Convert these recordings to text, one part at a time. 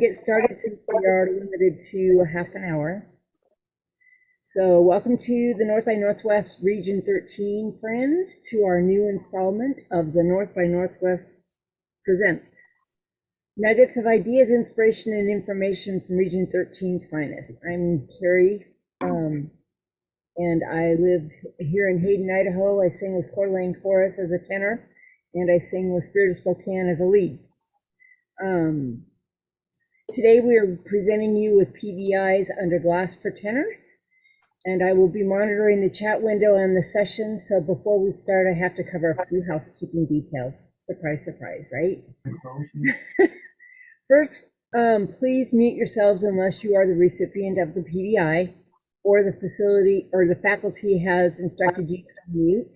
Get started since we are limited to half an hour. So welcome to the North by Northwest Region 13 friends to our new installment of the North by Northwest Presents. Nuggets of ideas, inspiration, and information from Region 13's finest. I'm Carrie, and I live here in Hayden, Idaho. I sing with Coeur d'Alene Chorus as a tenor, and I sing with Spirit of Spokane as a lead. Today we are presenting you with PVIs under glass for tenors, and I will be monitoring the chat window and the session. So before we start, I have to cover a few housekeeping details. Surprise, surprise, right? First, please mute yourselves unless you are the recipient of the PVI or the facility or the faculty has instructed you to mute.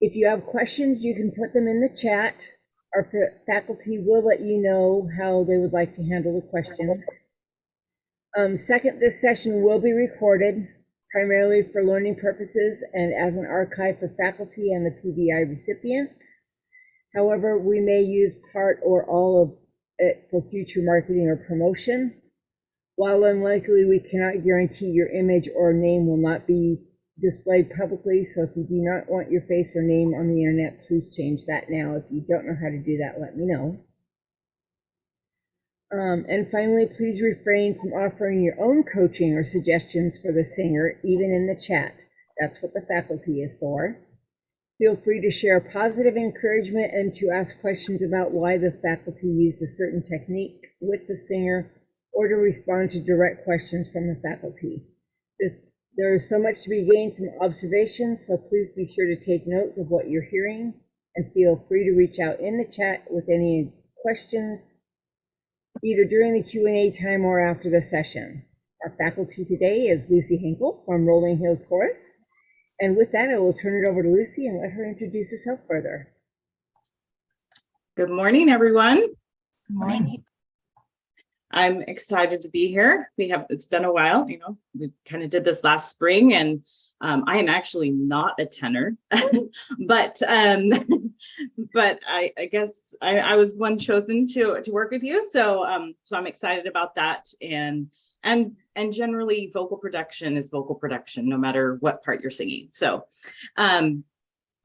If you have questions, you can put them in the chat. Our faculty will let you know how they would like to handle the questions. Second, this session will be recorded primarily for learning purposes and as an archive for faculty and the PVI recipients. However, we may use part or all of it for future marketing or promotion. While unlikely, we cannot guarantee your image or name will not be displayed publicly, so if you do not want your face or name on the internet, please change that now. If you don't know how to do that, let me know. And finally, please refrain from offering your own coaching or suggestions for the singer, even in the chat. That's what the faculty is for. Feel free to share positive encouragement and to ask questions about why the faculty used a certain technique with the singer, or to respond to direct questions from the faculty. There is so much to be gained from observations, so please be sure to take notes of what you're hearing and feel free to reach out in the chat with any questions, either during the Q&A time or after the session. Our faculty today is Lucy Henkel from Rolling Hills Chorus. And with that, I will turn it over to Lucy and let her introduce herself further. Good morning, everyone. Good morning. I'm excited to be here. It's been a while, we kind of did this last spring, and I am actually not a tenor, but I guess I was one chosen to work with you. So I'm excited about that. And generally vocal production is vocal production, no matter what part you're singing. So a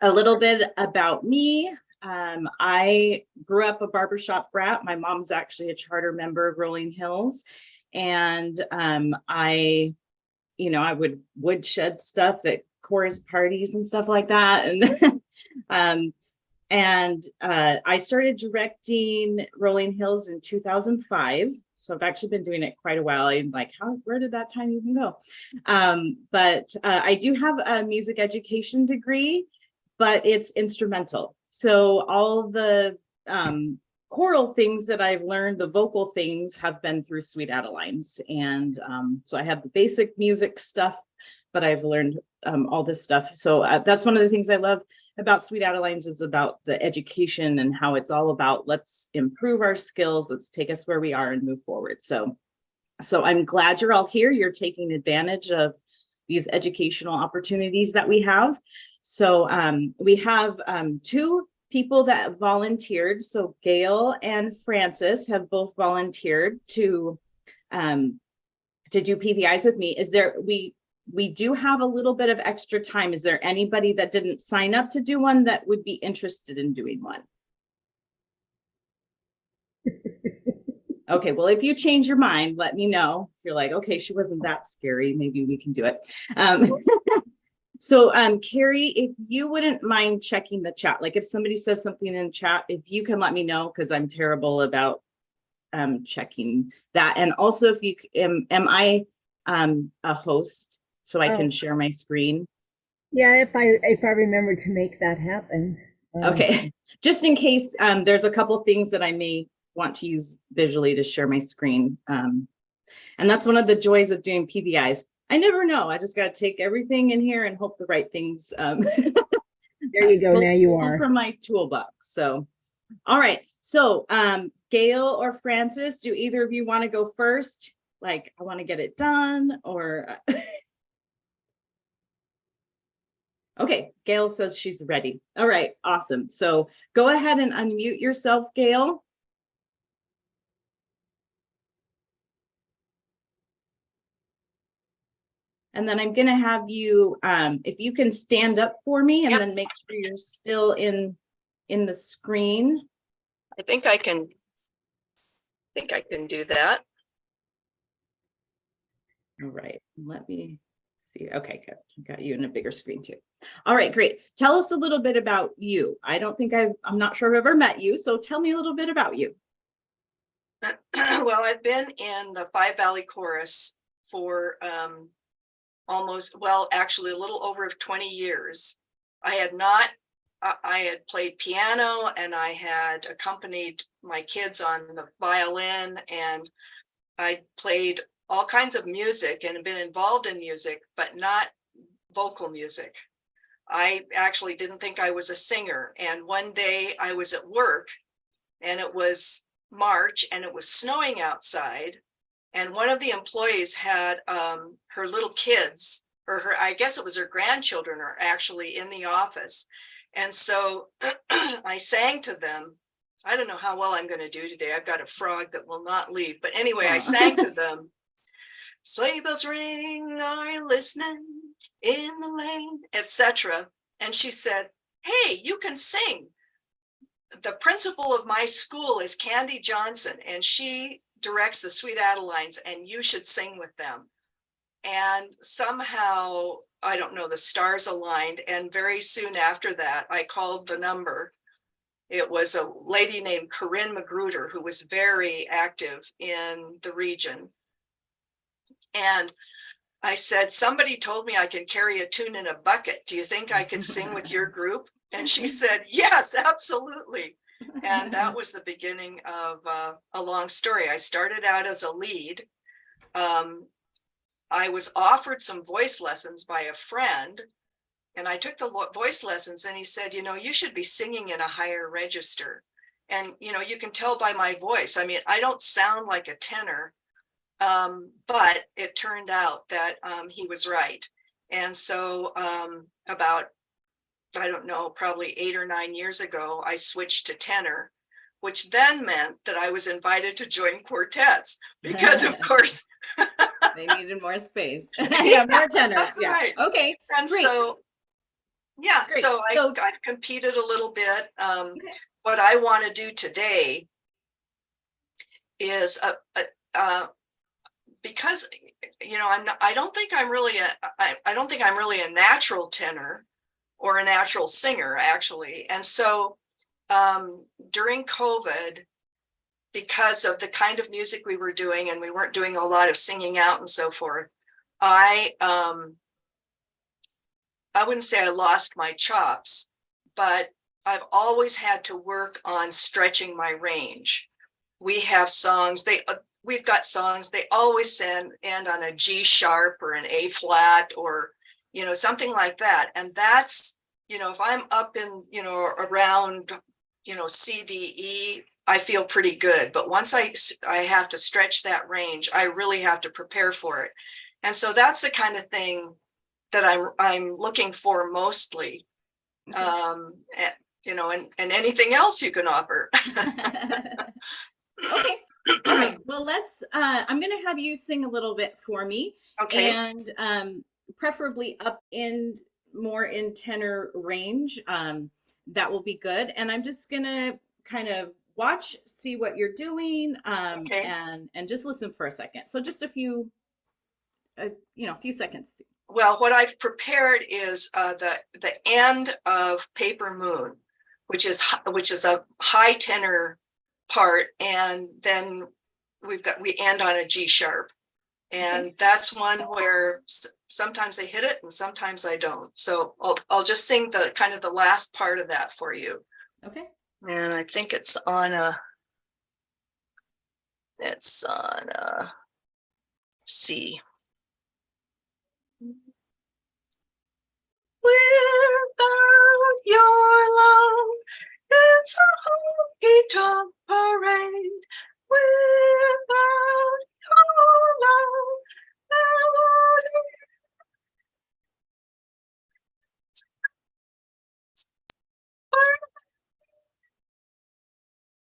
little bit about me. I grew up a barbershop brat. My mom's actually a charter member of Rolling Hills. And I would woodshed stuff at chorus parties and stuff like that. And I started directing Rolling Hills in 2005. So I've actually been doing it quite a while. I'm like, where did that time even go? But I do have a music education degree, but it's instrumental. So all the choral things that I've learned, the vocal things, have been through Sweet Adelines. And so I have the basic music stuff, but I've learned all this stuff. So that's one of the things I love about Sweet Adelines, is about the education and how it's all about, let's improve our skills, let's take us where we are and move forward. So I'm glad you're all here. You're taking advantage of these educational opportunities that we have. So we have two people that volunteered. So Gail and Francis have both volunteered to do PVIs with me. We do have a little bit of extra time. Is there anybody that didn't sign up to do one that would be interested in doing one? Okay, well, if you change your mind, let me know. If you're like, okay, she wasn't that scary, maybe we can do it. So Carrie, if you wouldn't mind checking the chat, like if somebody says something in chat, if you can let me know, because I'm terrible about checking that. And also, if you am I a host, so I can share my screen? Yeah, if I remember to make that happen. Okay, just in case there's a couple things that I may want to use visually to share my screen. And that's one of the joys of doing PVIs. I never know. I just got to take everything in here and hope the right things. There you go. Now you are. From my toolbox. So, all right. So, Gail or Francis, do either of you want to go first? Like, I want to get it done, or. Okay, Gail says she's ready. All right, awesome. So go ahead and unmute yourself, Gail. And then I'm going to have you, if you can stand up for me and then make sure you're still in the screen. I think I can do that. All right, let me see. Okay, good. I got you in a bigger screen too. All right, great. Tell us a little bit about you. I'm not sure I've ever met you, so tell me a little bit about you. Well, I've been in the Five Valley Chorus for actually a little over 20 years. I had played piano and I had accompanied my kids on the violin, and I played all kinds of music and have been involved in music, but not vocal music. I actually didn't think I was a singer. And one day I was at work and it was March and it was snowing outside. And one of the employees had her little kids, or I guess it was her grandchildren, are actually in the office. And so I sang to them. I don't know how well I'm going to do today. I've got a frog that will not leave. But anyway, I sang to them. Sleigh bells ring, are you listening in the lane, etc. And she said, hey, you can sing. The principal of my school is Candy Johnson, and she directs the Sweet Adelines, and you should sing with them. And somehow, I don't know, the stars aligned. And very soon after that, I called the number. It was a lady named Corinne Magruder, who was very active in the region. And I said, somebody told me I could carry a tune in a bucket. Do you think I could sing with your group? And she said, yes, absolutely. And that was the beginning of a long story. I started out as a lead. I was offered some voice lessons by a friend, and I took the voice lessons, and he said, you know, you should be singing in a higher register. And, you know, you can tell by my voice. I mean, I don't sound like a tenor, but it turned out that he was right. And so about, I don't know, probably 8 or 9 years ago, I switched to tenor, which then meant that I was invited to join quartets because, of course, they needed more space. Yeah, more tenors. Yeah. Right. Okay. And great. So, yeah, Great. so I've competed a little bit. Okay. What I want to do today is because, you know, I don't think I'm really a natural tenor or a natural singer, actually. And so during COVID, because of the kind of music we were doing, and we weren't doing a lot of singing out and so forth, I wouldn't say I lost my chops, but I've always had to work on stretching my range. We have songs, we've got songs, they always end on a G sharp or an A flat, or, you know, something like that. And that's, you know, if I'm up in, you know, around, you know, C, D, E, I feel pretty good. But once I have to stretch that range, I really have to prepare for it. And so that's the kind of thing that I'm looking for mostly. Okay. You know, and anything else you can offer. Okay. All right. Well, I'm going to have you sing a little bit for me. Okay. And preferably up more in tenor range. That will be good. And I'm just going to kind of see what you're doing, Okay. and just listen for a second. So just a few seconds. Well, what I've prepared is the end of Paper Moon, which is a high tenor part, and then we end on a G sharp, and that's one where sometimes I hit it and sometimes I don't. So I'll just sing the kind of the last part of that for you. Okay. And I think it's on C. Without your love, it's a honky-tonk parade. Without your love,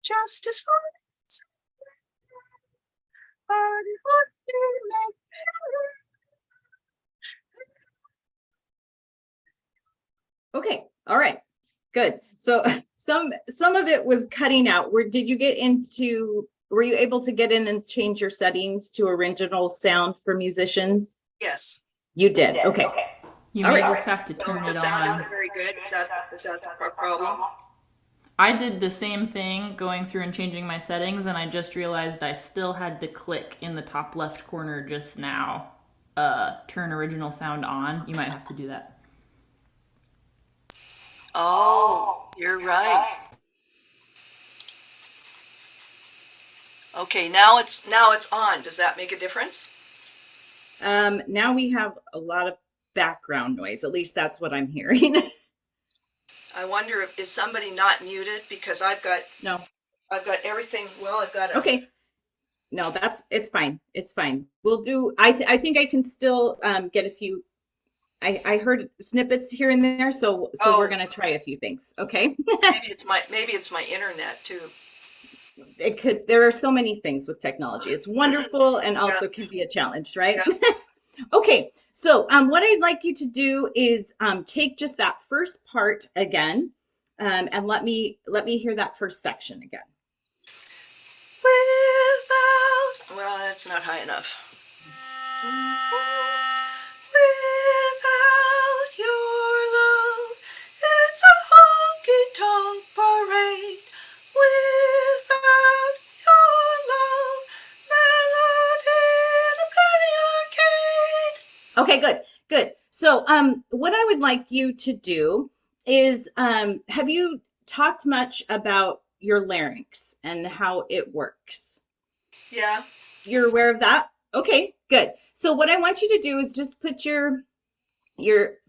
justice for but it would be like All right, good. So some of it was cutting out. Were you able to get in and change your settings to original sound for musicians? Yes. You did. Okay. You All may right. just have to No, turn the it sound on. isn't very good. Is that the problem? I did the same thing going through and changing my settings, and I just realized I still had to click in the top left corner just now, turn original sound on. You might have to do that. Oh, you're right. Okay, now it's on. Does that make a difference? Now we have a lot of background noise. At least that's what I'm hearing. I wonder if is somebody not muted because I've got No. everything. Well, I've got a Okay. No, it's fine. It's fine. We'll do, I think I can still get a few, I heard snippets here and there, so we're gonna try a few things, okay? maybe it's my internet too. There are so many things with technology. It's wonderful and also can be a challenge, right? Yeah. Okay, so what I'd like you to do is take just that first part again, and let me hear that first section again. Well, that's not high enough. Without your love, it's a honky-tonk parade. Without your love, melody in a penny arcade. Okay, good. So what I would like you to do is, have you talked much about your larynx and how it works? Yeah. You're aware of that? Okay, good. So what I want you to do is just put your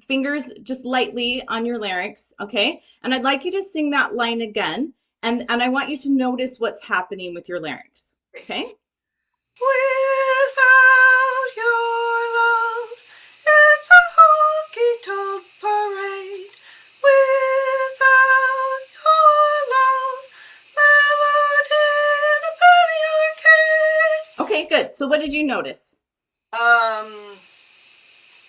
fingers just lightly on your larynx, okay? And I'd like you to sing that line again, and I want you to notice what's happening with your larynx, okay? Without your love, it's a honky-tonk parade. Without your love, melody in a penny arcade. Okay, good. So what did you notice?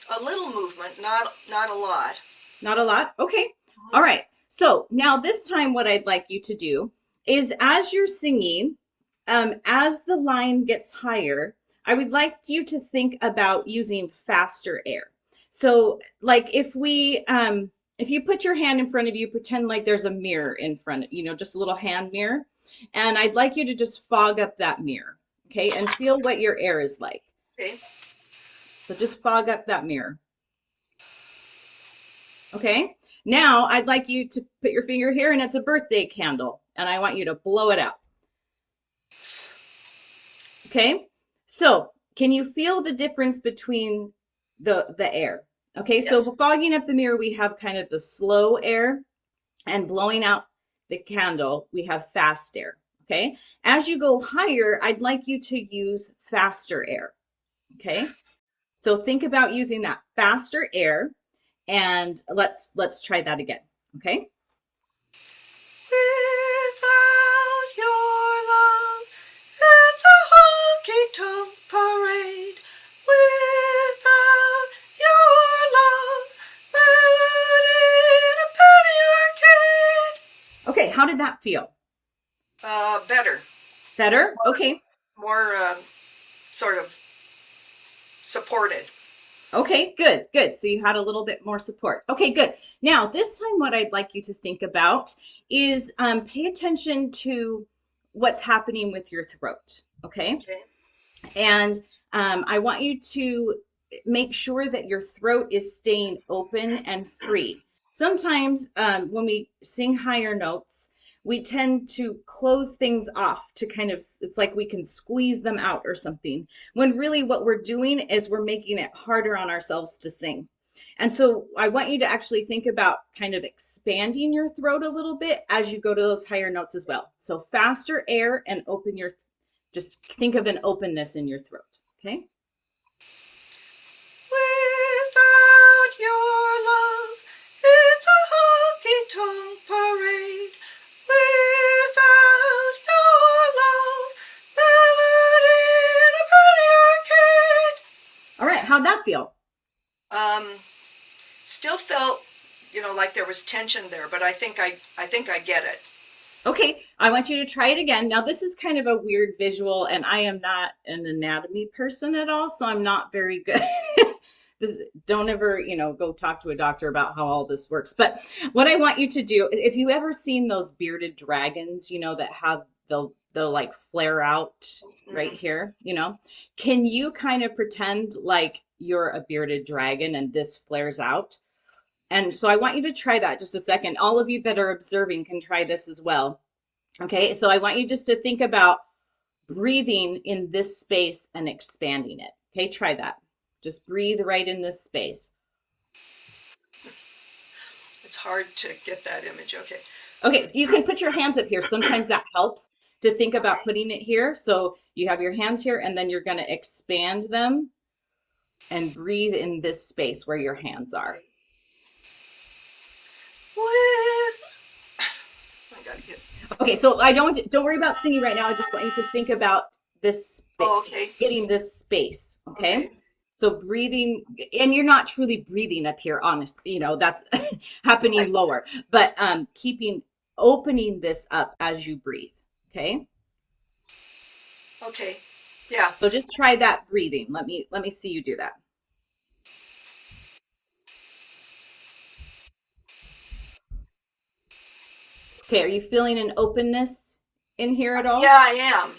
A little movement, not a lot. Not a lot? Okay. All right. So now this time what I'd like you to do is as you're singing, as the line gets higher, I would like you to think about using faster air. So like if you put your hand in front of you, pretend like there's a mirror in front of, just a little hand mirror. And I'd like you to just fog up that mirror, okay? And feel what your air is like. Okay. So just fog up that mirror. Okay, now I'd like you to put your finger here and it's a birthday candle and I want you to blow it out. Okay, so can you feel the difference between the air? Okay, Yes. So fogging up the mirror, we have kind of the slow air, and blowing out the candle, we have fast air. Okay, as you go higher, I'd like you to use faster air. Okay, so think about using that faster air. And let's try that again, okay? Without your love, it's a honky-tonk parade. Without your love, melody in a penny arcade. Okay, how did that feel? Better. Better? Okay. More sort of supported. Okay, good. So you had a little bit more support. Okay, good. Now, this time what I'd like you to think about is pay attention to what's happening with your throat, okay? And I want you to make sure that your throat is staying open and free. Sometimes when we sing higher notes, we tend to close things off to kind of, it's like we can squeeze them out or something, when really what we're doing is we're making it harder on ourselves to sing. And so I want you to actually think about kind of expanding your throat a little bit as you go to those higher notes as well. So faster air and open your, just think of an openness in your throat, okay? Without your love, it's a honky-tonk parade. Without your love, melody in a penny arcade. All right, how'd that feel? Still felt you know, like there was tension there, but I think I get it. Okay, I want you to try it again. Now, this is kind of a weird visual, and I am not an anatomy person at all, so I'm not very good. This, don't ever, go talk to a doctor about how all this works. But what I want you to do, if you ever seen those bearded dragons, that have they'll like flare out right Mhm. here, can you kind of pretend like you're a bearded dragon and this flares out? And so I want you to try that just a second. All of you that are observing can try this as well. Okay, so I want you just to think about breathing in this space and expanding it. Okay, try that. Just breathe right in this space. It's hard to get that image. Okay. Okay, you can put your hands up here. Sometimes that helps to think about putting it here. So you have your hands here, and then you're going to expand them and breathe in this space where your hands are. I gotta get. Okay, so don't worry about singing right now. I just want you to think about this space, Oh, okay. getting this space. Okay? Okay. So breathing, and you're not truly breathing up here, honestly, that's happening Right. lower, but opening this up as you breathe. Okay. Okay. Yeah. So just try that breathing. Let me see you do that. Okay, are you feeling an openness in here at all? Yeah, I am.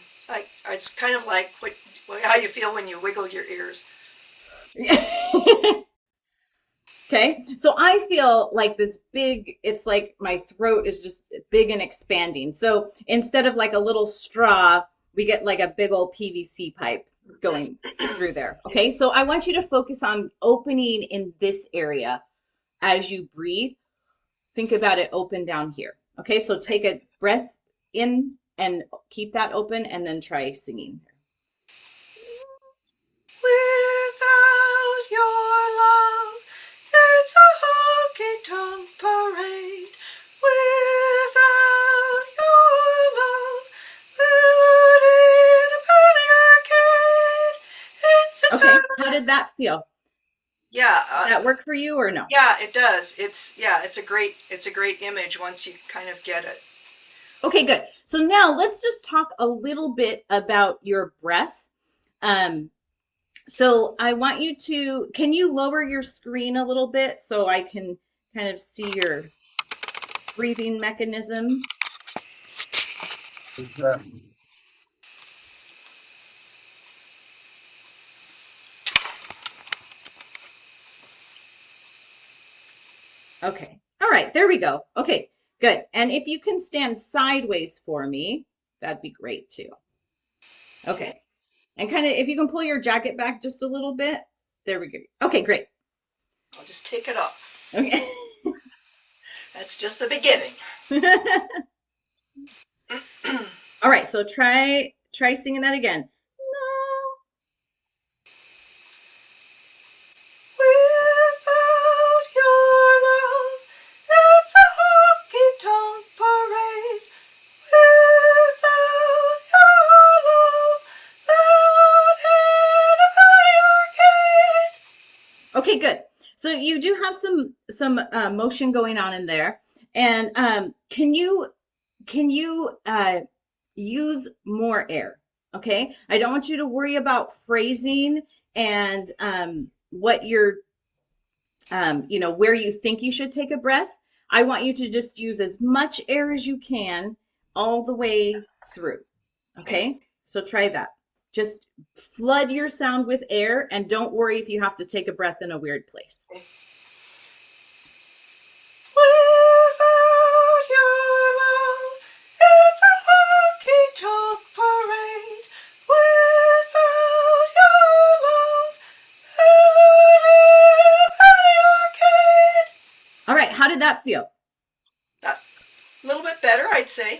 It's kind of like how you feel when you wiggle your ears. Okay, so I feel like this big, it's like my throat is just big and expanding. So instead of like a little straw, we get like a big old PVC pipe going through there. Okay, so I want you to focus on opening in this area as you breathe. Think about it open down here. Okay, so take a breath in and keep that open and then try singing. Without your love, it's a honky-tonk parade. Without your love, melody in a penny arcade. It's a Okay, how did that feel? Yeah. Did that work for you or no? Yeah, it does. It's a great image once you kind of get it. Okay, good. So now let's just talk a little bit about your breath. So I want you to, can you lower your screen a little bit so I can kind of see your breathing mechanism? Okay. All right, there we go. Okay, good. And if you can stand sideways for me, that'd be great too. Okay. And kind of, if you can pull your jacket back just a little bit. There we go. Okay, great. I'll just take it off. Okay. That's just the beginning. All right, so try singing that again. Without your love, it's a honky-tonk parade. Without your love, melody in a penny arcade. Okay, good. So you do have some motion going on in there, and can you use more air? Okay, I don't want you to worry about phrasing and what you're where you think you should take a breath. I want you to just use as much air as you can all the way through. Okay, so try that. Just flood your sound with air and don't worry if you have to take a breath in a weird place. Without your love, it's a honky-tonk parade. Without your love, melody in a penny arcade. All right, how did that feel? A little bit better, I'd say.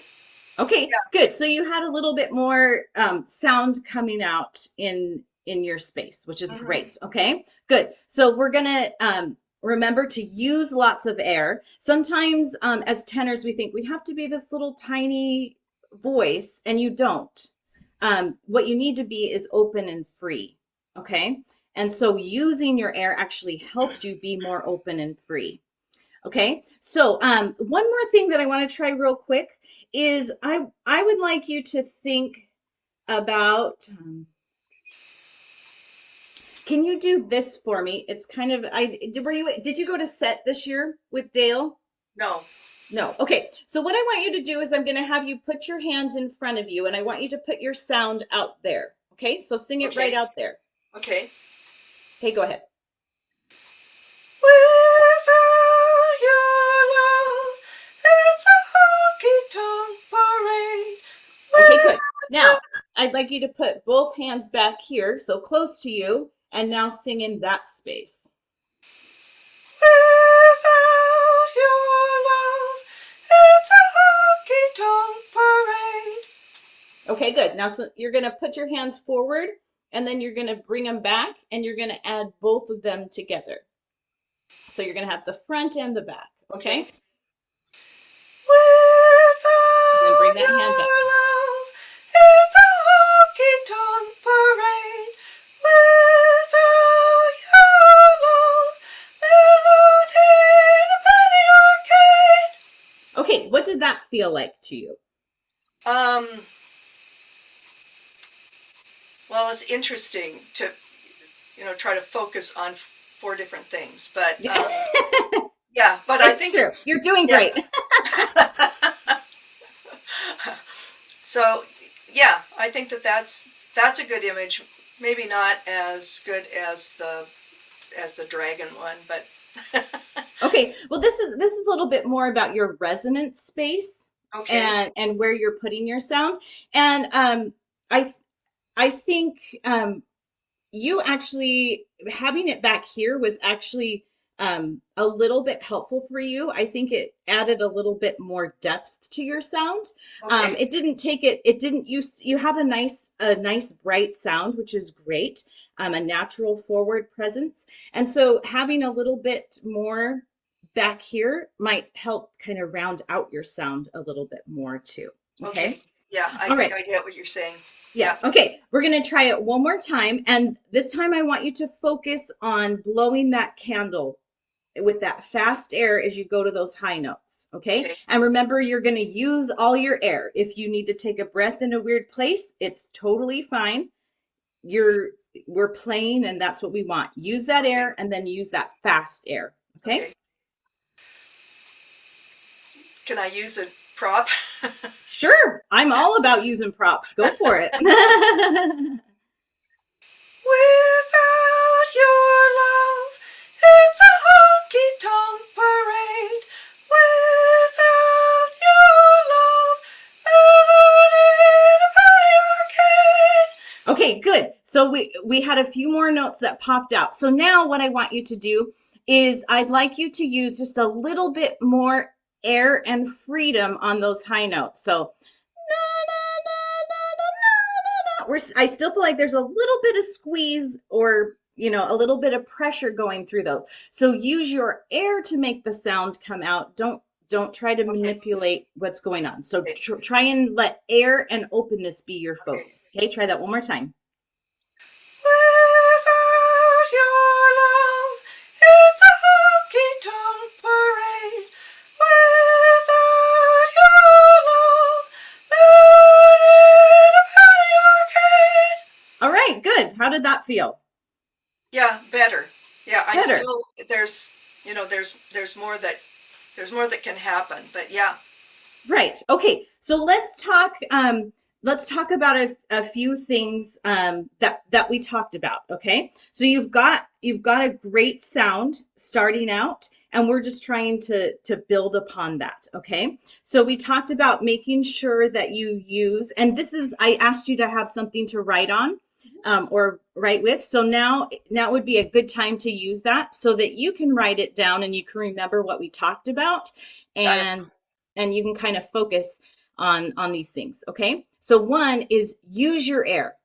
Okay, Yeah. good. So you had a little bit more sound coming out in your space, which is great. Okay, good. So we're gonna remember to use lots of air. Sometimes as tenors, we think we have to be this little tiny voice, and you don't. What you need to be is open and free. Okay, and so using your air actually helps you be more open and free. Okay, so one more thing that I want to try real quick is I would like you to think about can you do this for me? It's kind of did you go to set this year with Dale? No. No. Okay. So what I want you to do is I'm going to have you put your hands in front of you and I want you to put your sound out there. Okay? So sing it right Okay. out there. Okay. Okay, go ahead. Without your love, it's a honky-tonk parade. Okay, good. Now, I'd like you to put both hands back here, so close to you, and now sing in that space. Without your love, it's a honky-tonk parade. Okay, good. Now, so you're going to put your hands forward, and then you're going to bring them back, and you're going to add both of them together. So you're going to have the front and the back, okay? And then bring Without that hand back. your love, it's a honky-tonk parade. Without your love, melody in a penny arcade. Okay, what did that feel like to you? Well, it's interesting to, try to focus on 4 different things, but yeah, but I think true. You're doing great. So, yeah, I think that's a good image. Maybe not as good as the dragon one, but Okay, well, this is a little bit more about your resonance space okay. and where you're putting your sound. And I think you actually having it back here was actually a little bit helpful for you. I think it added a little bit more depth to your sound. Okay. It didn't take it. It didn't use. You have a nice bright sound, which is great. A natural forward presence, and so having a little bit more back here might help kind of round out your sound a little bit more too. Okay. Okay. Yeah, All right. I get what you're saying. Yeah. Okay. We're going to try it one more time. And this time I want you to focus on blowing that candle with that fast air as you go to those high notes. Okay. Okay. And remember, you're going to use all your air. If you need to take a breath in a weird place, it's totally fine. We're playing and that's what we want. Use that Okay. air and then use that fast air. Okay. Okay. Can I use a prop? Sure. I'm all about using props. Go for it. Without your love, it's a honky-tonk parade. Without your love, melody in a penny arcade. Okay, good. So we had a few more notes that popped out. So now what I want you to do is I'd like you to use just a little bit more air and freedom on those high notes. So I still feel like there's a little bit of squeeze or a little bit of pressure going through those. So use your air to make the sound come out. Don't try to manipulate what's going on. So try and let air and openness be your focus. Okay, try that one more time. Without your love, it's a honky-tonk parade. Without your love, melody in a penny arcade. All right, good. How did that feel? Yeah, better. Yeah, I Better. still there's more that can happen, but yeah. Right. Okay. So let's talk about a few things that we talked about. Okay. So you've got a great sound starting out, and we're just trying to build upon that. Okay. So we talked about making sure that you use, and this is I asked you to have something to write on. Or write with. So now would be a good time to use that so that you can write it down and you can remember what we talked about and you can kind of focus on these things. Okay. So one is use your air.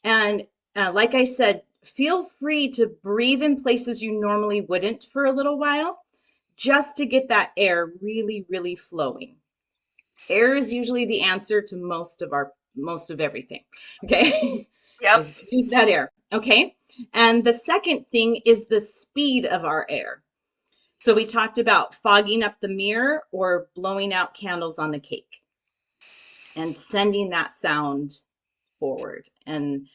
And like I said, feel free to breathe in places you normally wouldn't for a little while, just to get that air really, really flowing. Air is usually the answer to most of everything. Okay. Yep. Use that air. Okay. And the second thing is the speed of our air. So we talked about fogging up the mirror or blowing out candles on the cake and sending that sound forward. And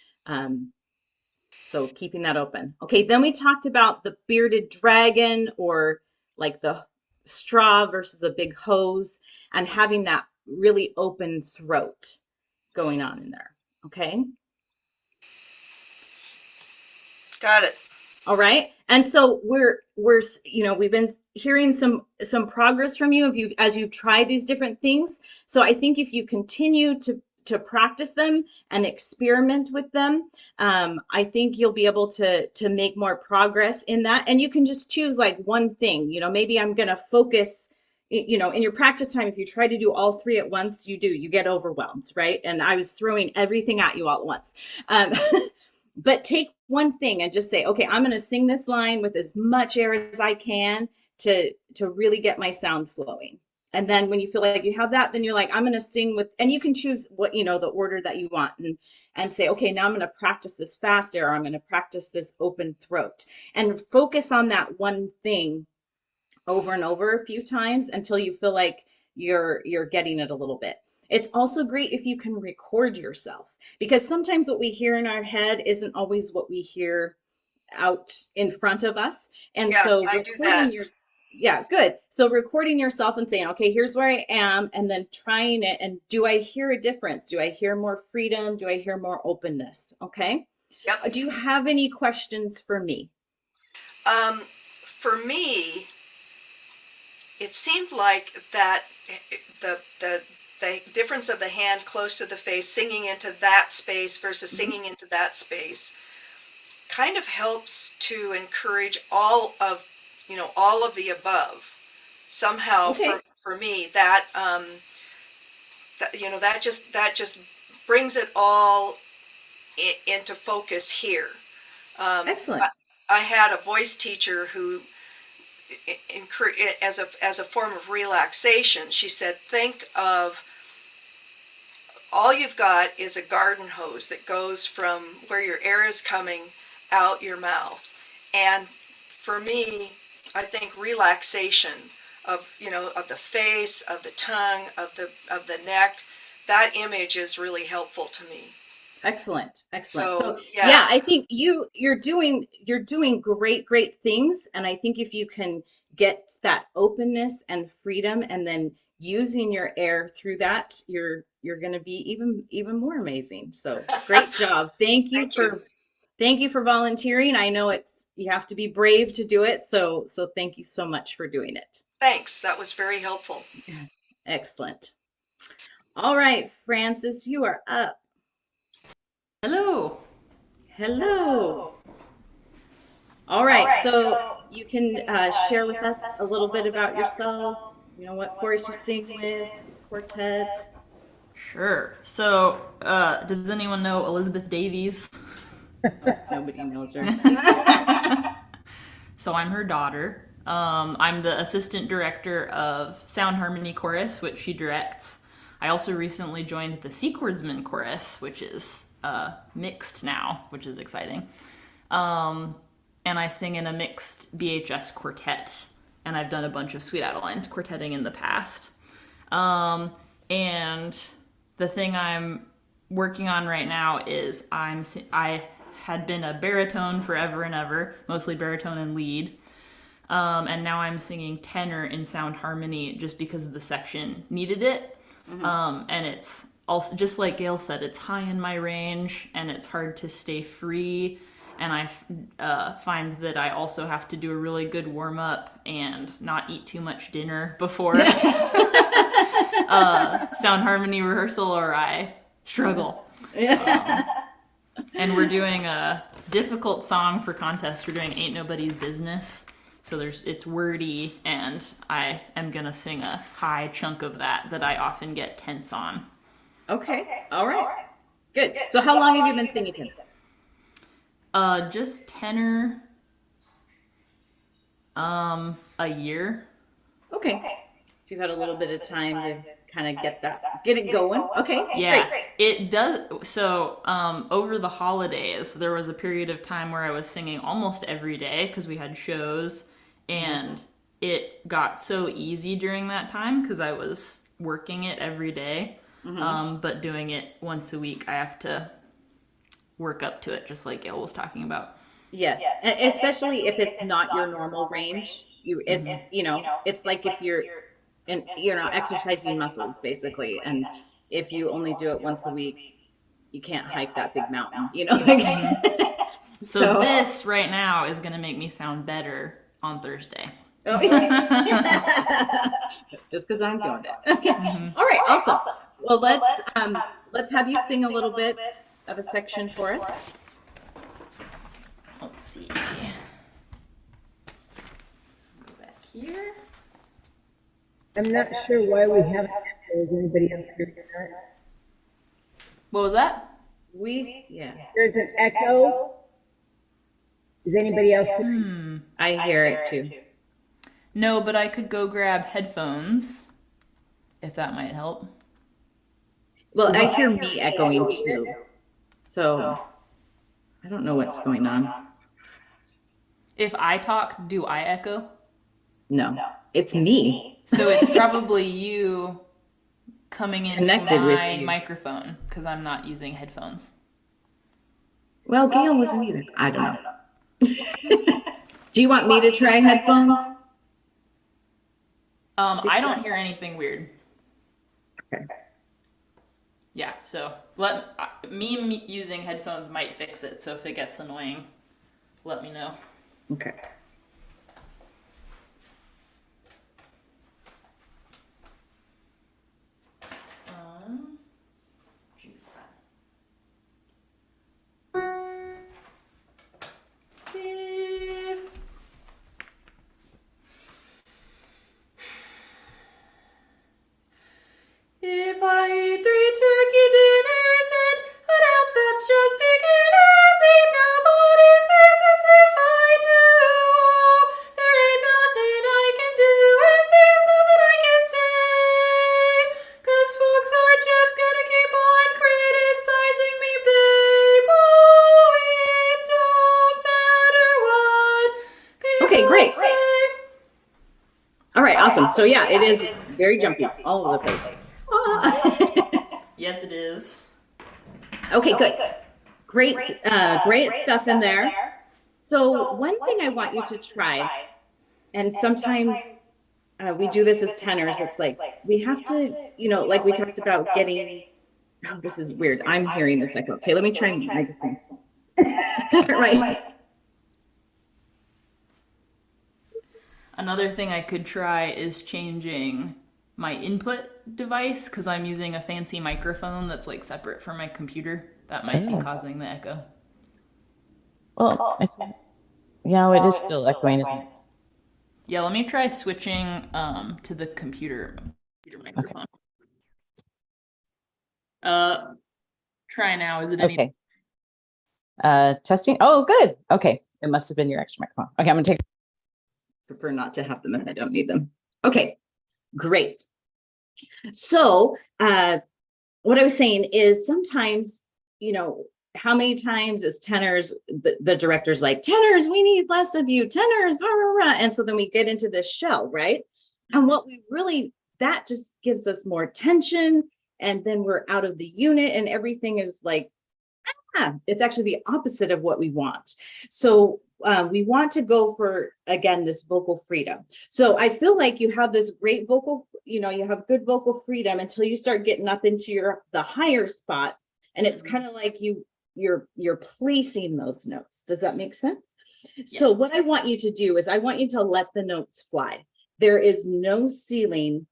so keeping that open. Okay, then we talked about the bearded dragon or like the straw versus a big hose and having that really open throat going on in there. Okay. Got it. All right. And so we've been hearing some progress from you as you've tried these different things. So I think if you continue to practice them and experiment with them, I think you'll be able to make more progress in that. And you can just choose like one thing, maybe I'm going to focus, in your practice time, if you try to do all three at once, you get overwhelmed, right? And I was throwing everything at you all at once. But take one thing and just say, okay, I'm going to sing this line with as much air as I can to really get my sound flowing. And then when you feel like you have that, then you're like, I'm going to sing with, and you can choose what, the order that you want and say, okay, now I'm going to practice this fast air. Or I'm going to practice this open throat and focus on that one thing over and over a few times until you feel like you're getting it a little bit. It's also great if you can record yourself, because sometimes what we hear in our head isn't always what we hear out in front of us. And Yeah, so I do that. yeah, good. So recording yourself and saying, okay, here's where I am, and then trying it. And do I hear a difference? Do I hear more freedom? Do I hear more openness? Okay. Yep. Do you have any questions for me? For me, it seemed like that the difference of the hand close to the face, singing into that space versus singing into that space, kind of helps to encourage all of the above. Somehow, Okay. for me, that that just brings it all into focus here. Excellent. I had a voice teacher who, as a form of relaxation, she said, think of all you've got is a garden hose that goes from where your air is coming out your mouth. And for me, I think relaxation of the face, of the tongue, of the neck, that image is really helpful to me. Excellent. So Yeah, I think you're doing great things. And I think if you can get that openness and freedom and then using your air through that, you're going to be even more amazing. So great job. Thank you for volunteering. I know you have to be brave to do it. So thank you so much for doing it. Thanks. That was very helpful. Excellent. All right, Francis, you are up. Hello. Hello. All right, so you can share with us a little bit about yourself, what chorus you sing with, quartets. Sure. So, does anyone know Elizabeth Davies? Oh, nobody knows her. So I'm her daughter. I'm the assistant director of Sound Harmony Chorus, which she directs. I also recently joined the C Chordsman Chorus, which is mixed now, which is exciting. And I sing in a mixed BHS quartet, and I've done a bunch of Sweet Adeline's quartetting in the past. And the thing I'm working on right now is I had been a baritone forever and ever, mostly baritone and lead. And now I'm singing tenor in Sound Harmony just because the section needed it. Mm-hmm. And it's also, just like Gail said, it's high in my range and it's hard to stay free. And I find that I also have to do a really good warm up and not eat too much dinner before Sound Harmony rehearsal, or I struggle. And we're doing a difficult song for contest. We're doing Ain't Nobody's Business. So it's wordy, and I am going to sing a high chunk of that I often get tense on. Okay. All right. Good. So how long have you been singing tenor? Just tenor, a year. Okay. So you've had a little bit of time to kind of get it going. Okay. Yeah, great. it does. So, over the holidays, there was a period of time where I was singing almost every day because we had shows, and it got so easy during that time because I was working it every day. But doing it once a week, I have to work up to it, just like Gail was talking about. Yes, especially if it's not your normal range. It's it's like if you're exercising muscles basically, and if you only do it once a week, you can't hike that big mountain. So this right now is going to make me sound better on Thursday. Oh, yeah. Just because I'm doing it. Okay. All right. Awesome. Well, let's have you sing a little bit of a section for us. Let's see. Go back here. I'm not sure why we haven't had those. Anybody else heard that? What was that? There's an echo. Is anybody else hear? I hear it too. No, but I could go grab headphones if that might help. Well, I hear me echoing too. So I don't know what's going on. If I talk, do I echo? No, it's me. So it's probably you coming in Connected with my you. microphone because I'm not using headphones. Well, Gail wasn't either. I don't know. Do you want me to try headphones? I don't hear anything weird. Okay. Yeah, so me using headphones might fix it. So if it gets annoying, let me know. Okay. If I eat 3 turkey dinners and announce that's just beginners, ain't nobody's business if I do. Oh, there ain't nothing I can do and there's nothing I can say. 'Cause folks are just gonna keep on criticizing me, babe. Oh, it don't matter what people Okay, great. say. All right, awesome. So yeah, it is very jumpy all over the place. Yes, it is. Okay, good. Great stuff in there. So one thing I want you to try, and sometimes we do this as tenors, it's like we have to, like we talked about getting, oh, this is weird. I'm hearing this echo. Okay, let me try and make things. Right. Another thing I could try is changing my input device because I'm using a fancy microphone that's like separate from my computer. That might be causing the echo. Well, it is still echoing, isn't it? Yeah, let me try switching to the computer microphone. Try now. Is it any? Okay. Testing. Oh, good. Okay. It must have been your extra microphone. Okay, I'm gonna take. Prefer not to have them if I don't need them. Okay, great. So what I was saying is sometimes, how many times as tenors, the director's like, tenors, we need less of you, tenors, rah, rah, rah. And so then we get into this shell, right? And that just gives us more tension. And then we're out of the unit and everything is like, it's actually the opposite of what we want. So we want to go for, again, this vocal freedom. So I feel like you have this great vocal, you have good vocal freedom until you start getting up into the higher spot. And it's kind of like you're placing those notes. Does that make sense? Yes. So what I want you to do is I want you to let the notes fly. There is no ceiling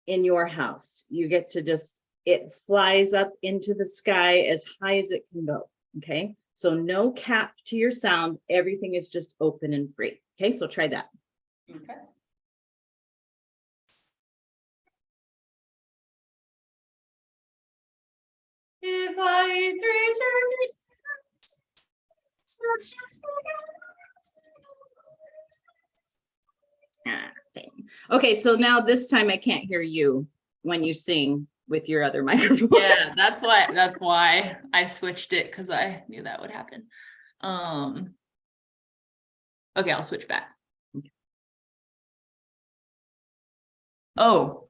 in your house. You get to it flies up into the sky as high as it can go. Okay. So no cap to your sound. Everything is just open and free. Okay. So try that. Okay. If I eat 3 turkeys. Okay, so now this time I can't hear you when you sing with your other microphone. Yeah, that's why I switched it because I knew that would happen. Okay, I'll switch back. Oh,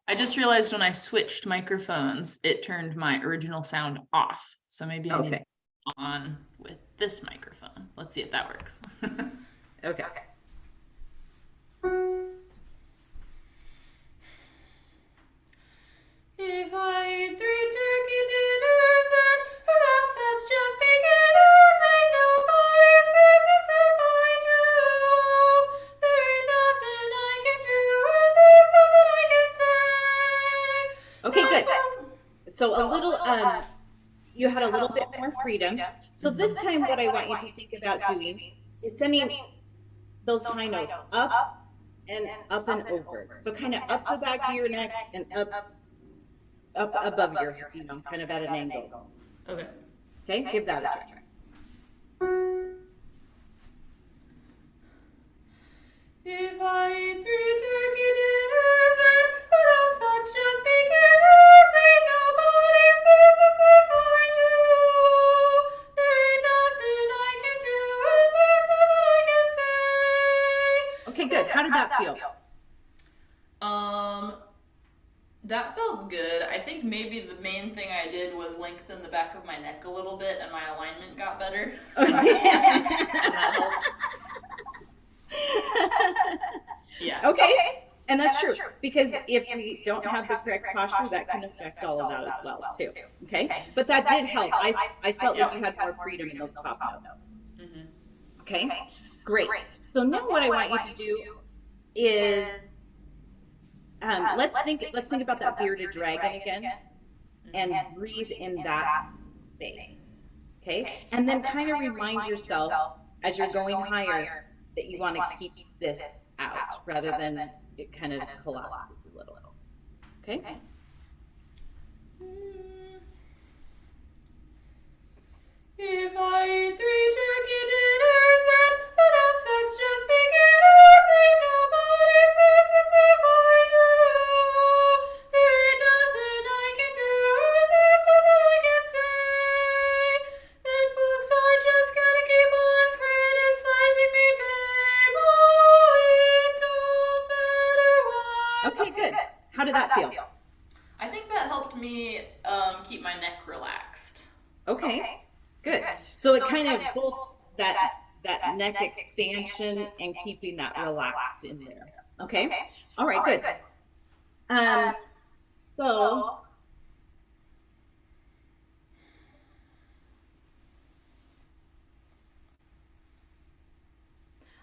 I just realized when I switched microphones, it turned my original sound off. So maybe I need Okay. it on with this microphone. Let's see if that works. Okay. If I eat 3 turkey dinners and an ox that's just beginners, ain't nobody's business if I do. There ain't nothing I can do, and there's nothing I can say. Okay, good. So a little, you had a little bit more freedom. So this time what I want you to think about doing is sending those high notes up and over. So kind of up the back of your neck and up above your, kind of at an angle. Okay. Okay, give that a try. If I eat 3 turkey dinners and an ounce that's just beginners, ain't nobody's business if I do. There ain't nothing I can do, and there's nothing I can say. Okay, good. How did that feel? That felt good. I think maybe the main thing I did was lengthen the back of my neck a little bit, and my alignment got better. And that helped. Yeah. Okay. And that's true, because if we don't have the correct posture, that can affect all of that as well, too. Okay? But that did help. I felt like you had more freedom in those top notes. Okay? Great. So now what I want you to do is let's think about that bearded dragon again and breathe in that space. Okay? And then kind of remind yourself as you're going higher that you want to keep this out rather than it kind of collapses a little. Okay? If I eat 3 turkey dinners and an ounce that's just beginners, ain't nobody's business if I do. There ain't nothing I can do, and there's nothing I can say. Then folks are just gonna keep on criticizing me, babe. Oh, it don't matter what. Okay, good. How did that feel? I think that helped me keep my neck relaxed. Okay. Good. So it kind of both that neck expansion and keeping that relaxed in there. Okay. All right. Good. So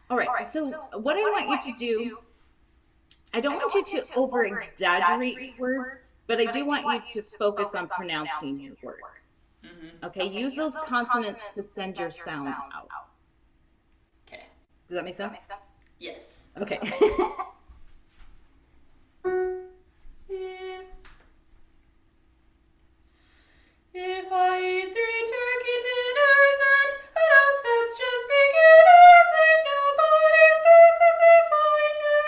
all right. So what I want you to do, I don't want you to over exaggerate words, but I do want you to focus on pronouncing your words. Okay, use those consonants to send your sound out. Okay. Does that make sense? Yes. Okay. If I eat 3 turkey dinners and an ounce that's just beginners, ain't nobody's business if I do.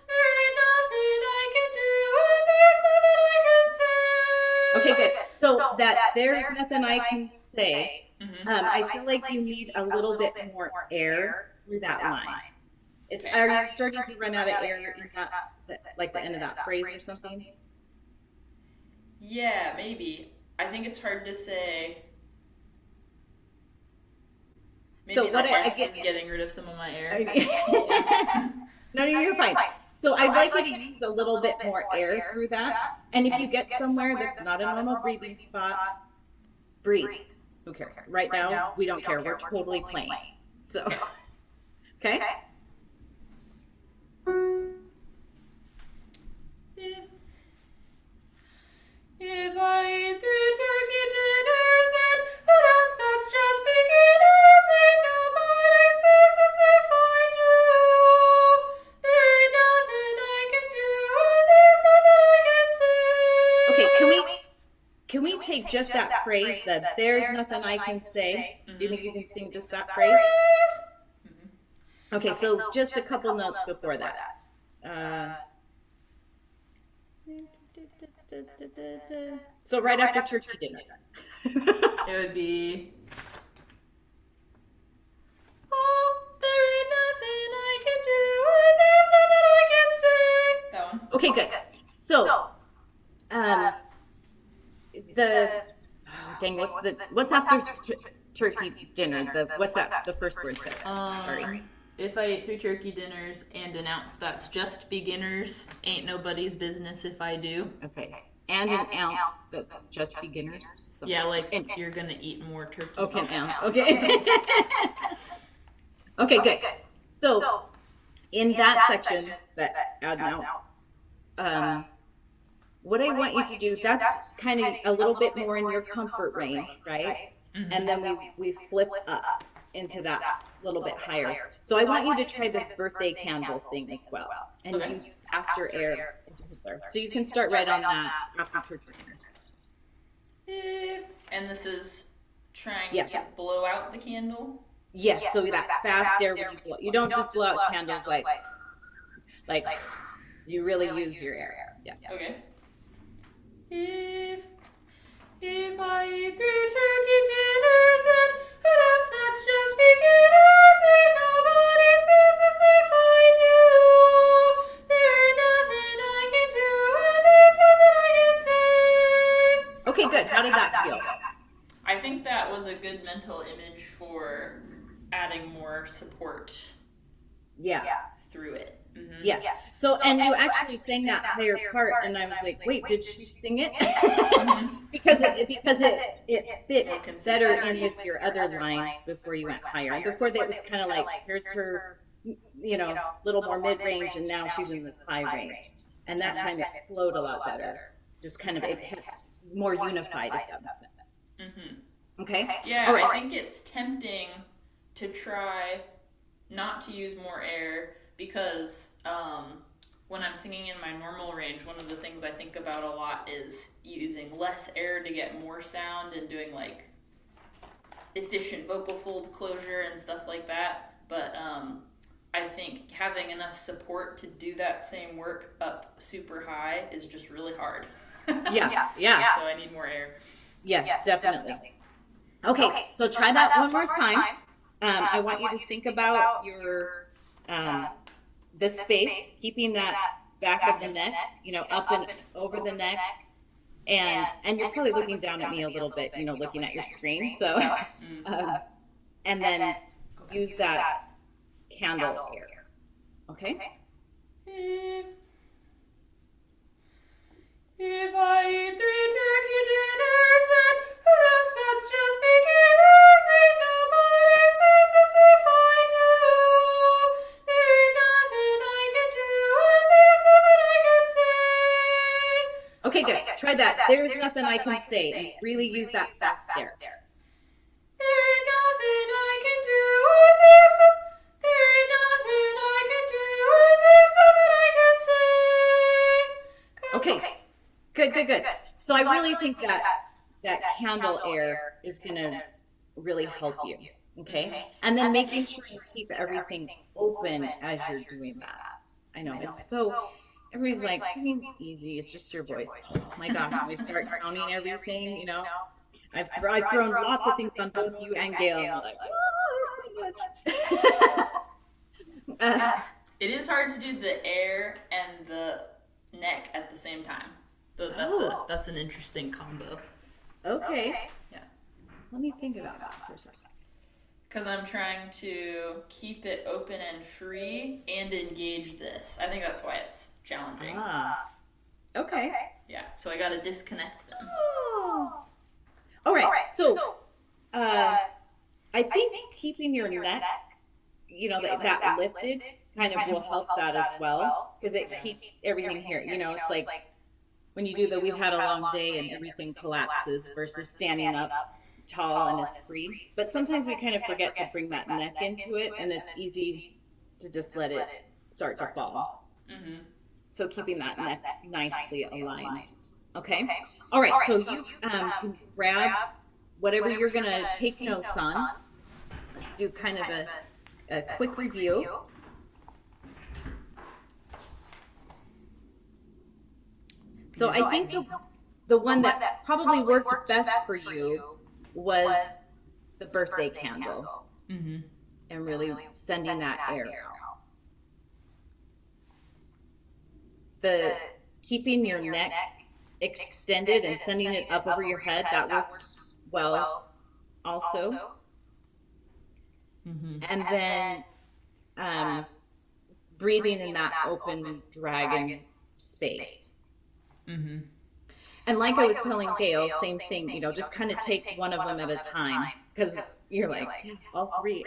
There ain't nothing I can do, and there's nothing I can say. Okay, good. So that there's nothing I can say. I feel like you need a little bit more air through that line. Are you starting to run out of air in that, like the end of that phrase or something? Yeah, maybe. I think it's hard to say. Maybe So what the I S get is getting rid of some of my air. No, you're fine. So I'd like you to use a little bit more air through that. And if you get somewhere that's not a normal breathing spot, breathe. Who cares? Right now, we don't care. We're totally playing. So, okay? If I eat 3 turkey dinners and an ounce that's just beginners, ain't nobody's business if I do. There ain't nothing I can do, and there's nothing I can say. Okay, can we take just that phrase, that there's nothing I can say? Do you think you can sing just that phrase? Okay, so just a couple notes before that. So right after turkey dinner. It would be. Oh, there ain't nothing I can do, and there's nothing I can say. That thing. What's after turkey dinner? What's that? The first word there. Sorry. If I ate 3 turkey dinners and announced that's just beginners, ain't nobody's business if I do. Okay. And an ounce that's just beginners. So, Yeah, like you're gonna eat more turkey. Okay, an ounce. Okay. Okay, good. So in that section, that add now, what I want you to do, that's kind of a little bit more in your comfort range, right? Mhm. And then we flip up into that little bit higher. So I want you to try this birthday candle thing as well, and Okay. use Aster Air in particular. So you can start right on that after turkey dinners. And this is trying Yeah. to blow out the candle. Yes, so that fast air when you blow. You don't just blow out candles like you really use your air. Yeah. Okay. If I eat 3 turkey dinners and announce that's just beginners, ain't nobody's business if I do. There ain't nothing I can do, and there's nothing I can say. Okay, good. How did that feel? I think that was a good mental image for adding more support Yeah. through it. Mm-hmm. Yes. So, and you actually sang that higher part, and I was like, wait, did she sing it? because it fit More better consistency. in with your other line before you went higher. And before that, it was kind of like, here's her, little more mid range, and now she's in this high range. And that time it flowed a lot better. Just kind of it kept more unified, if that makes sense. Mm-hmm. Okay. Yeah, All right. I think it's tempting to try not to use more air because when I'm singing in my normal range, one of the things I think about a lot is using less air to get more sound and doing like efficient vocal fold closure and stuff like that. But I think having enough support to do that same work up super high is just really hard. Yeah. So I need more air. Yes, definitely. Okay, so try that one more time. I want you to think about your the space, keeping that back of the neck, up and over the neck, and you're probably looking down at me a little bit, looking at your screen. So, and then use that candle air. Okay. If I eat 3 turkey dinners and announce that's just beginners, ain't nobody's business if I do. There ain't nothing I can do, and there's nothing I can say. Okay, good. Try that. There's nothing I can say, and really use that fast air. There ain't nothing I can do, and there ain't nothing I can do, and there's nothing I can say. Okay. Good. So I really think that candle air is going to really help you. Okay. And then making sure you keep everything open as you're doing that. I know it's so, everybody's like, singing's easy. It's just your voice. Oh my gosh. When we start counting everything, I've thrown lots of things on both you and Gail. And I'm like, oh, there's so much. It is hard to do the air and the neck at the same time. That's an interesting combo. Okay. Yeah. Let me think about that for a second. Because I'm trying to keep it open and free and engage this. I think that's why it's challenging. Okay. Yeah, so I gotta disconnect them. Oh. All right. So, I think keeping your neck, that lifted kind of will help that as well, because it keeps everything here. It's like when you do we've had a long day and everything collapses versus standing up tall and it's free. But sometimes we kind of forget to bring that neck into it, and it's easy to just let it start to fall. Mm-hmm. So keeping that neck nicely aligned. Okay. All right. So you can grab whatever you're going to take notes on. Let's do kind of a quick review. So I think the one that probably worked best for you was the birthday candle, Mm-hmm. and really sending that air out. The keeping your neck extended and sending it up over your head, that worked well also. Mm-hmm. And then breathing in that open dragon space. Mm-hmm. And like I was telling Gail, same thing, just kind of take one of them at a time, because you're like, yeah, all three.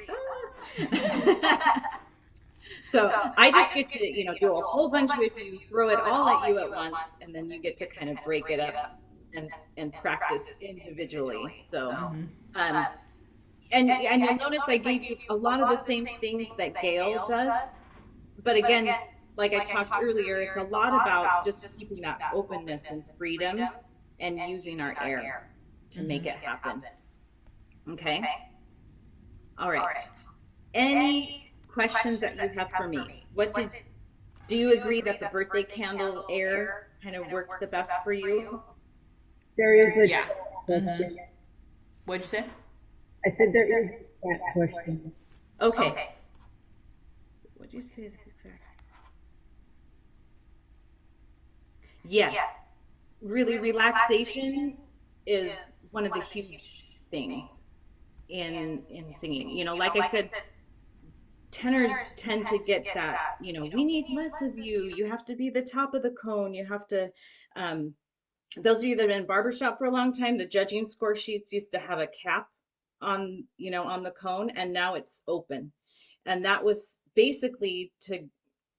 Ah. So I just get to, do a whole bunch with you, throw it all at you at once, and then you get to kind of break it up and practice individually. So, Mm-hmm. um, and you'll notice I gave you a lot of the same things that Gail does, but again, like I talked earlier, it's a lot about just keeping that openness and freedom and using our air to make it happen. Okay. All right. Any questions that you have for me? Do you agree that the birthday candle air kind of worked the best for you? There is a Yeah. Mm-hmm. question. What'd you say? I said there is that question. Okay. What'd you say? Yes. Really, relaxation is one of the huge things in singing. Like I said, tenors tend to get that, we need less of you. You have to be the top of the cone. You have to, those of you that have been in barbershop for a long time, the judging score sheets used to have a cap on the cone, and now it's open. And that was basically to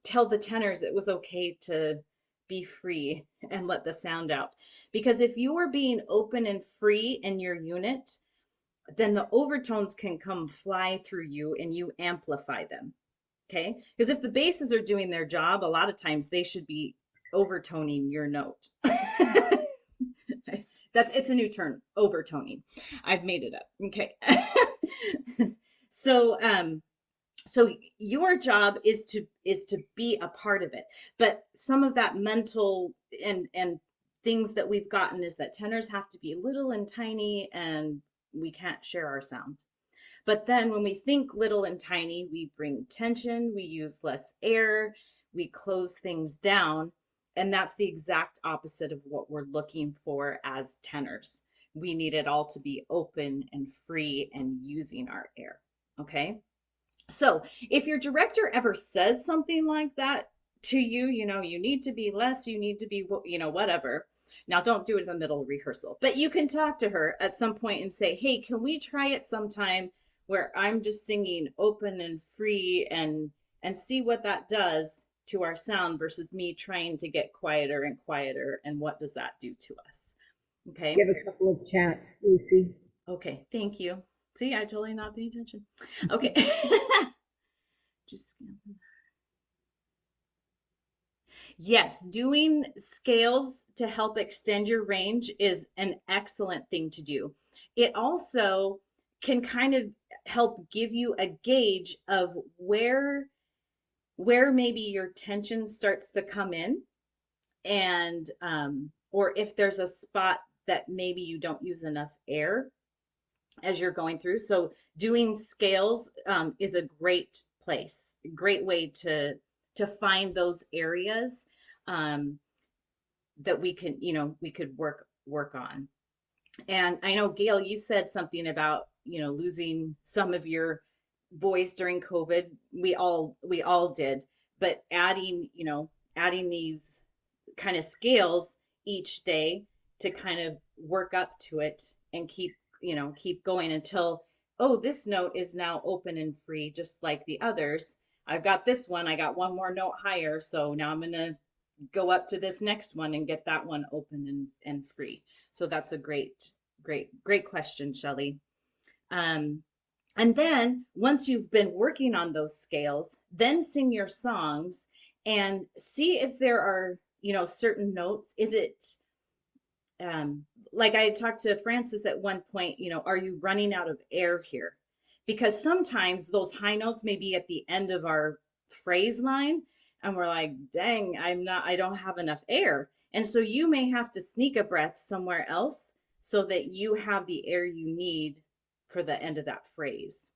tell the tenors it was okay to be free and let the sound out. Because if you are being open and free in your unit, then the overtones can come fly through you and you amplify them. Okay. Because if the basses are doing their job, a lot of times they should be overtoning your note. It's a new term, overtoning. I've made it up. Okay. So so your job is to be a part of it. But some of that mental and things that we've gotten is that tenors have to be little and tiny, and we can't share our sound. But then when we think little and tiny, we bring tension, we use less air, we close things down. And that's the exact opposite of what we're looking for as tenors. We need it all to be open and free and using our air. Okay. So if your director ever says something like that to you, you need to be less, you need to be, whatever. Now, don't do it in the middle of rehearsal, but you can talk to her at some point and say, hey, can we try it sometime where I'm just singing open and free and see what that does to our sound versus me trying to get quieter and quieter. And what does that do to us? Okay. Give a couple of chats, Lucy. Okay. Thank you. See, I totally not paying attention. Okay. Just yes, doing scales to help extend your range is an excellent thing to do. It also can kind of help give you a gauge of where maybe your tension starts to come in, and or if there's a spot that maybe you don't use enough air as you're going through. So doing scales is a great place, great way to find those areas um, that we could work on. And I know, Gail, you said something about losing some of your voice during COVID. We all did, but adding these kind of scales each day to kind of work up to it and keep going until, oh, this note is now open and free just like the others. I've got this one, I got one more note higher, so now I'm going to go up to this next one and get that one open and free. So that's a great question, Shelley. And then once you've been working on those scales, then sing your songs and see if there are, certain notes. Is it like I talked to Francis at one point, are you running out of air here? Because sometimes those high notes may be at the end of our phrase line, and we're like, dang, I don't have enough air. And so you may have to sneak a breath somewhere else so that you have the air you need for the end of that phrase.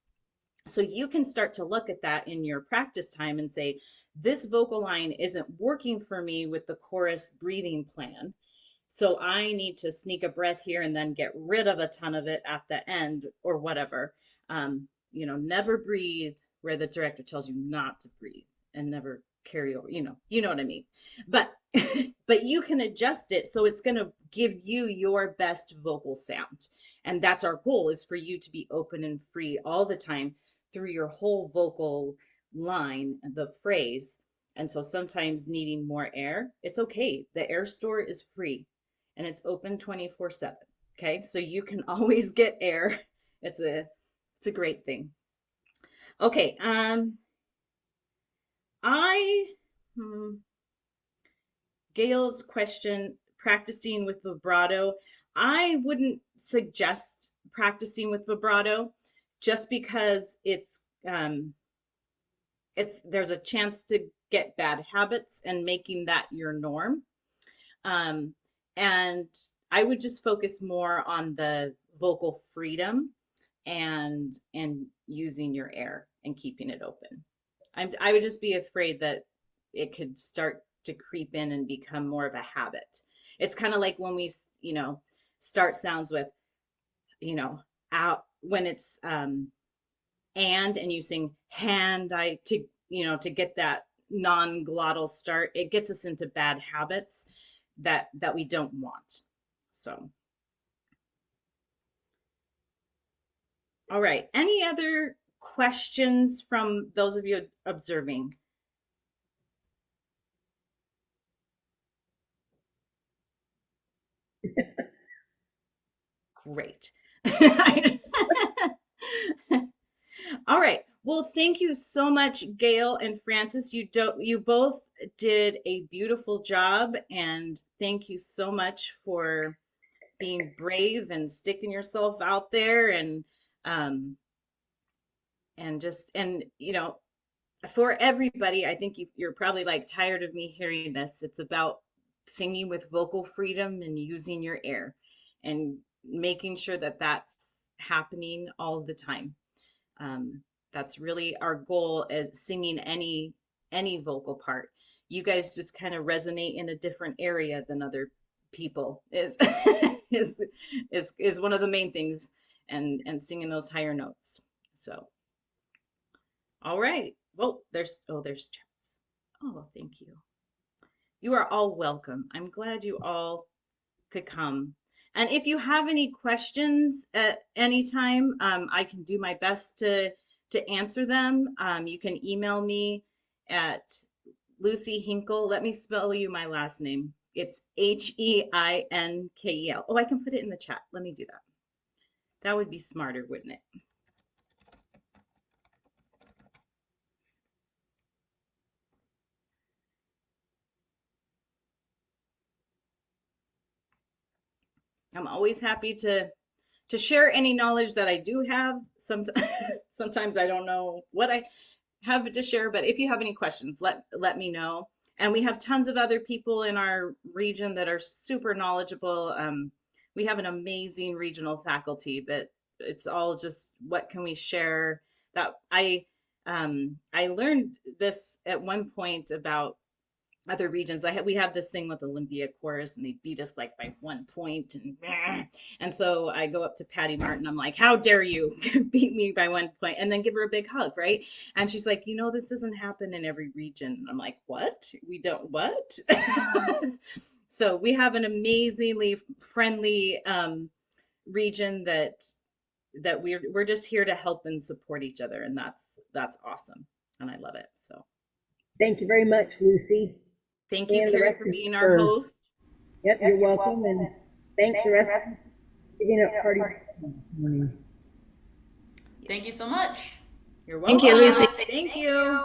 So you can start to look at that in your practice time and say, this vocal line isn't working for me with the chorus breathing plan. So I need to sneak a breath here and then get rid of a ton of it at the end or whatever. Never breathe where the director tells you not to breathe, and never carry over, you know what I mean. But but you can adjust it so it's going to give you your best vocal sound. And that's our goal, is for you to be open and free all the time through your whole vocal line, the phrase. And so sometimes needing more air, it's okay. The air store is free and it's open 24/7. Okay. So you can always get air. It's a great thing. Okay. Gail's question, practicing with vibrato. I wouldn't suggest practicing with vibrato, just because there's a chance to get bad habits, and making that your norm. And I would just focus more on the vocal freedom and using your air and keeping it open. I would just be afraid that it could start to creep in and become more of a habit. It's kind of like when we, start sounds with, out, when it's and you sing hand, to get that non-glottal start, it gets us into bad habits that we don't want. So, all right. Any other questions from those of you observing? Great. All right. Well, thank you so much, Gail and Francis. You both did a beautiful job, and thank you so much for being brave and sticking yourself out there, and for everybody, I think you're probably like tired of me hearing this. It's about singing with vocal freedom and using your air, and making sure that that's happening all the time. That's really our goal at singing any vocal part. You guys just kind of resonate in a different area than other people is is one of the main things, and singing those higher notes. So, all right. Well, there's chats. Oh, thank you. You are all welcome. I'm glad you all could come. And if you have any questions at any time, I can do my best to answer them. You can email me at Lucy Henkel. Let me spell you my last name. It's Heinkel. Oh, I can put it in the chat. Let me do that. That would be smarter, wouldn't it? I'm always happy to share any knowledge that I do have. Sometimes I don't know what I have to share, but if you have any questions, let me know. And we have tons of other people in our region that are super knowledgeable. We have an amazing regional faculty that it's all just, what can we share? That I learned this at one point about other regions. We have this thing with Olympia chorus, and they beat us like by 1 point, and so I go up to Patty Martin. I'm like, how dare you beat me by 1 point, and then give her a big hug, right? And she's like, this doesn't happen in every region. I'm like, what? We don't what? So we have an amazingly friendly region that we're just here to help and support each other, and that's awesome, and I love it. So Thank you very much, Lucy. Thank you, Carrie, for being our host. Yep, you're welcome, and thanks the rest for giving up party this morning. Thank you so much. You're welcome. Thank you, Lucy. Thank you.